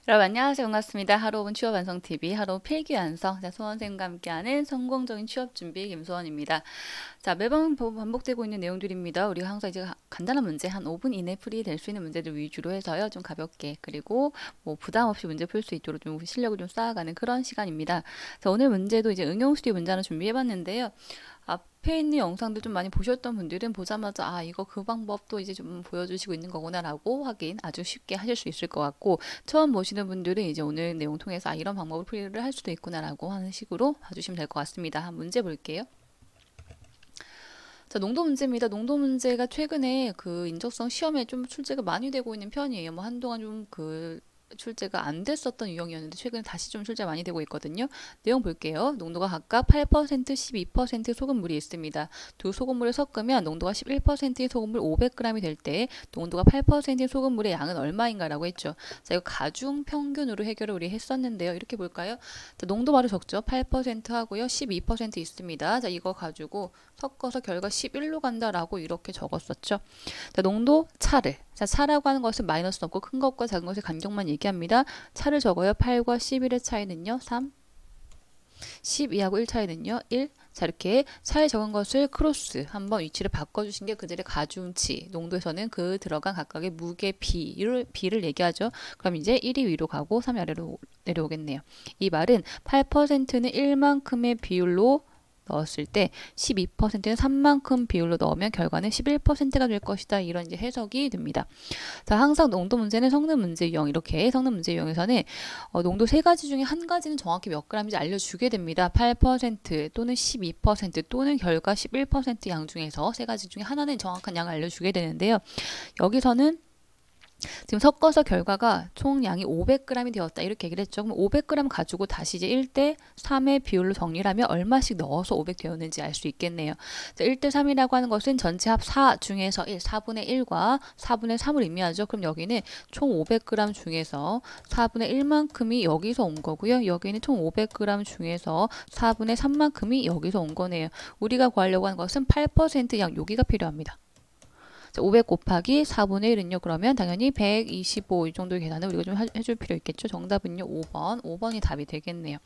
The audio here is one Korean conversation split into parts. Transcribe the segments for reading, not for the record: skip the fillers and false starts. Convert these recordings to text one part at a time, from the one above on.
여러분 안녕하세요. 반갑습니다. 하루 5분 취업 완성 TV 하루 필기 완성. 자, 소원 선생님과 함께하는 성공적인 취업 준비 김소원입니다. 자, 매번 반복되고 있는 내용들입니다. 우리가 항상 이제 간단한 문제 한 5분 이내 풀이 될 수 있는 문제들 위주로 해서요. 좀 가볍게 그리고 뭐 부담 없이 문제 풀 수 있도록 좀 실력을 좀 쌓아가는 그런 시간입니다. 자, 오늘 문제도 이제 응용 수리 문제 하나 준비해봤는데요. 앞에 있는 영상들 좀 많이 보셨던 분들은 보자마자 아 이거 그 방법도 이제 좀 보여주시고 있는 거구나 라고 확인 아주 쉽게 하실 수 있을 것 같고, 처음 보시는 분들은 이제 오늘 내용 통해서 아 이런 방법을 풀이를 할 수도 있구나 라고 하는 식으로 봐주시면 될 것 같습니다. 문제 볼게요. 자, 농도 문제입니다. 농도 문제가 최근에 그 인적성 시험에 좀 출제가 많이 되고 있는 편이에요. 뭐 한동안 좀 그 출제가 안 됐었던 유형이었는데 최근에 다시 좀 출제 많이 되고 있거든요. 내용 볼게요. 농도가 각각 8%, 12% 소금물이 있습니다. 두 소금물을 섞으면 농도가 11%의 소금물 500g이 될 때 농도가 8%의 소금물의 양은 얼마인가라고 했죠. 자, 이거 가중 평균으로 해결을 우리 했었는데요. 이렇게 볼까요? 자, 농도 바로 적죠. 8% 하고요. 12% 있습니다. 자, 이거 가지고 섞어서 결과 11로 간다라고 이렇게 적었었죠. 자, 농도 차를. 자, 차라고 하는 것은 마이너스 넣고 큰 것과 작은 것의 간격만 얘기합니다. 차를 적어요. 8과 11의 차이는요. 3. 12하고 1 차이는요. 1. 자, 이렇게 차에 적은 것을 크로스 한번 위치를 바꿔주신 게 그들의 가중치. 농도에서는 그 들어간 각각의 무게 비를 얘기하죠. 그럼 이제 1이 위로 가고 3이 아래로 내려오겠네요. 이 말은 8%는 1만큼의 비율로 넣었을 때 12%는 3만큼 비율로 넣으면 결과는 11%가 될 것이다. 이런 이제 해석이 됩니다. 자, 항상 농도 문제는 성능 문제 유형, 이렇게 성능 문제 유형에서는 농도 세 가지 중에 한 가지는 정확히 몇 g인지 알려주게 됩니다. 8% 또는 12% 또는 결과 11%양 중에서 세 가지 중에 하나는 정확한 양을 알려주게 되는데요. 여기서는 지금 섞어서 결과가 총량이 500g이 되었다 이렇게 얘기를 했죠. 그럼 500g 가지고 다시 이제 1대 3의 비율로 정리를 하면 얼마씩 넣어서 500 되었는지 알 수 있겠네요. 자, 1대 3이라고 하는 것은 전체 합 4 중에서 1, 4분의 1과 4분의 3을 의미하죠. 그럼 여기는 총 500g 중에서 4분의 1만큼이 여기서 온 거고요. 여기는 총 500g 중에서 4분의 3만큼이 여기서 온 거네요. 우리가 구하려고 하는 것은 8%양 여기가 필요합니다. 500 곱하기 4분의 1은요. 그러면 당연히 125 이 정도의 계산을 우리가 좀 해줄 필요 있겠죠. 정답은요. 5번. 5번이 답이 되겠네요.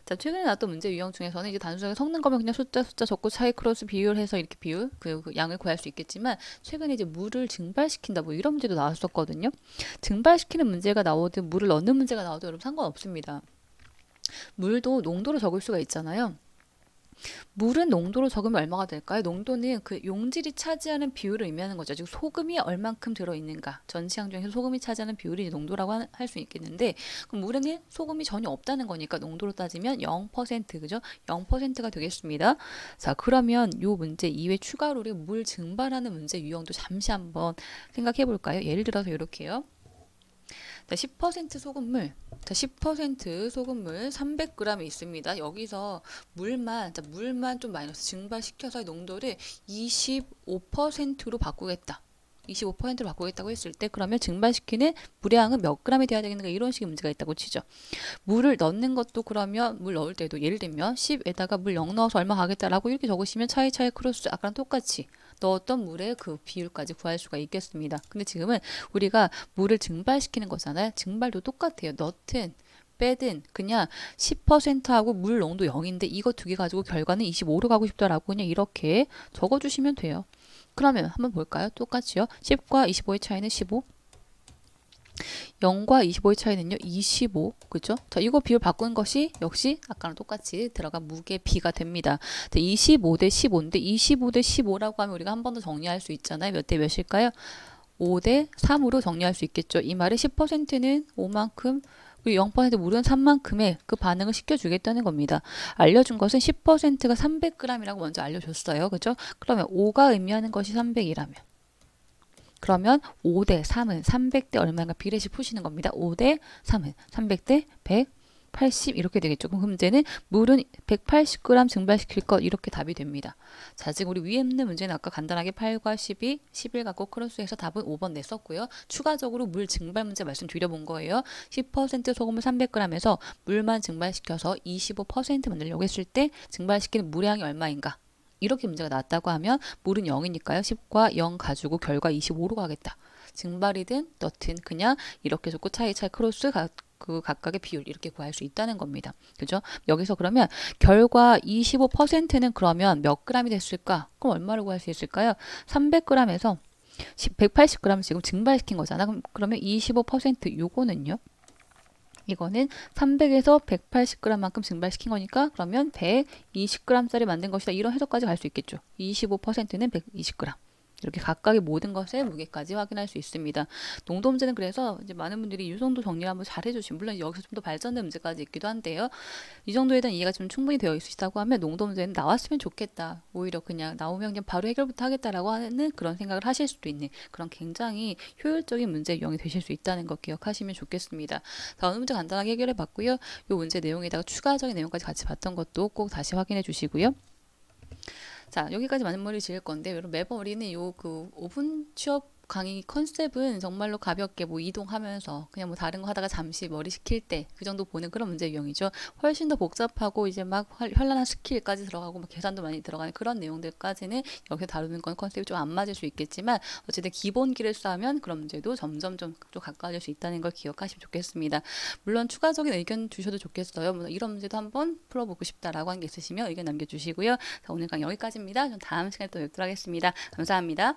자, 최근에 나왔던 문제 유형 중에서는 이제 단순하게 섞는 거면 그냥 숫자 적고 차이 크로스 비율해서 이렇게 비율 그 양을 구할 수 있겠지만, 최근에 이제 물을 증발시킨다 뭐 이런 문제도 나왔었거든요. 증발시키는 문제가 나오든 물을 넣는 문제가 나오든 여러분 상관없습니다. 물도 농도로 적을 수가 있잖아요. 물은 농도로 적으면 얼마가 될까요? 농도는 그 용질이 차지하는 비율을 의미하는 거죠. 즉 소금이 얼만큼 들어있는가. 전시양 중에서 소금이 차지하는 비율이 농도라고 할 수 있겠는데, 그럼 물에는 소금이 전혀 없다는 거니까 농도로 따지면 0% 그죠? 0%가 되겠습니다. 자, 그러면 이 문제 이외 추가로 우리 물 증발하는 문제 유형도 잠시 한번 생각해 볼까요? 예를 들어서 이렇게요. 10% 소금물, 자, 10% 소금물 300g이 있습니다. 여기서 물만 좀 마이너스 증발시켜서 농도를 25%로 바꾸겠다. 25%로 바꾸겠다고 했을 때 그러면 증발시키는 물량은 몇 g이 돼야 되겠는가, 이런 식의 문제가 있다고 치죠. 물을 넣는 것도 그러면 물 넣을 때도 예를 들면 10에다가 물 0 넣어서 얼마 가겠다라고 이렇게 적으시면 차이 크로스 아까랑 똑같이 넣었던 물의 그 비율까지 구할 수가 있겠습니다. 근데 지금은 우리가 물을 증발시키는 거잖아요. 증발도 똑같아요. 넣든 빼든 그냥 10%하고 물 농도 0인데 이거 두 개 가지고 결과는 25로 가고 싶다라고 그냥 이렇게 적어주시면 돼요. 그러면 한번 볼까요? 똑같이요. 10과 25의 차이는 15. 0과 25의 차이는요. 25. 그죠? 자, 이거 비율 바꾼 것이 역시 아까랑 똑같이 들어간 무게 B가 됩니다. 자, 25 대 15인데 25 대 15라고 하면 우리가 한 번 더 정리할 수 있잖아요. 몇 대 몇일까요? 5 대 3으로 정리할 수 있겠죠. 이 말은 10%는 5만큼, 그리고 0% 물은 3만큼의 그 반응을 시켜주겠다는 겁니다. 알려준 것은 10%가 300g이라고 먼저 알려줬어요. 그죠? 그러면 5가 의미하는 것이 300이라면. 그러면 5대 3은 300대 얼마인가 비례식 푸시는 겁니다. 5대 3은 300대 180 이렇게 되겠죠. 그럼 문제는 물은 180g 증발시킬 것, 이렇게 답이 됩니다. 자, 지금 우리 위에 있는 문제는 아까 간단하게 8과 12, 11 갖고 크로스해서 답은 5번 냈었고요. 추가적으로 물 증발 문제 말씀드려본 거예요. 10% 소금을 300g에서 물만 증발시켜서 25% 만들려고 했을 때 증발시키는 물량이 얼마인가? 이렇게 문제가 나왔다고 하면 물은 0이니까요. 10과 0 가지고 결과 25로 가겠다. 증발이든 넣든 그냥 이렇게 적고 차이 크로스 그 각각의 비율 이렇게 구할 수 있다는 겁니다. 그죠? 여기서 그러면 결과 25%는 그러면 몇 g이 됐을까? 그럼 얼마를 구할 수 있을까요? 300g에서 180g 지금 증발시킨 거잖아. 그러면 25% 요거는요? 이거는 300에서 180g만큼 증발시킨 거니까 그러면 120g짜리 만든 것이다. 이런 해석까지 갈 수 있겠죠. 25%는 120g. 이렇게 각각의 모든 것의 무게까지 확인할 수 있습니다. 농도 문제는 그래서 이제 많은 분들이 이 정도 정리를 한번 잘 해주시면, 물론 여기서 좀 더 발전된 문제까지 있기도 한데요. 이 정도에 대한 이해가 좀 충분히 되어 있으시다고 하면 농도 문제는 나왔으면 좋겠다. 오히려 그냥 나오면 그냥 바로 해결부터 하겠다라고 하는 그런 생각을 하실 수도 있는 그런 굉장히 효율적인 문제 유형이 되실 수 있다는 거 기억하시면 좋겠습니다. 다음 문제 간단하게 해결해 봤고요. 이 문제 내용에다가 추가적인 내용까지 같이 봤던 것도 꼭 다시 확인해 주시고요. 자, 여기까지 마무리 지을 건데, 여러분 매번 우리는 요 그 5분 취업 강의 컨셉은 정말로 가볍게 뭐 이동하면서 그냥 뭐 다른 거 하다가 잠시 머리 식힐 때 그 정도 보는 그런 문제 유형이죠. 훨씬 더 복잡하고 이제 막 현란한 스킬까지 들어가고 막 계산도 많이 들어가는 그런 내용들까지는 여기서 다루는 건 컨셉이 좀 안 맞을 수 있겠지만, 어쨌든 기본기를 쌓으면 그런 문제도 점점 좀 가까워질 수 있다는 걸 기억하시면 좋겠습니다. 물론 추가적인 의견 주셔도 좋겠어요. 뭐 이런 문제도 한번 풀어보고 싶다라고 하는 게 있으시면 의견 남겨주시고요. 자, 오늘 강의 여기까지입니다. 전 다음 시간에 또 뵙도록 하겠습니다. 감사합니다.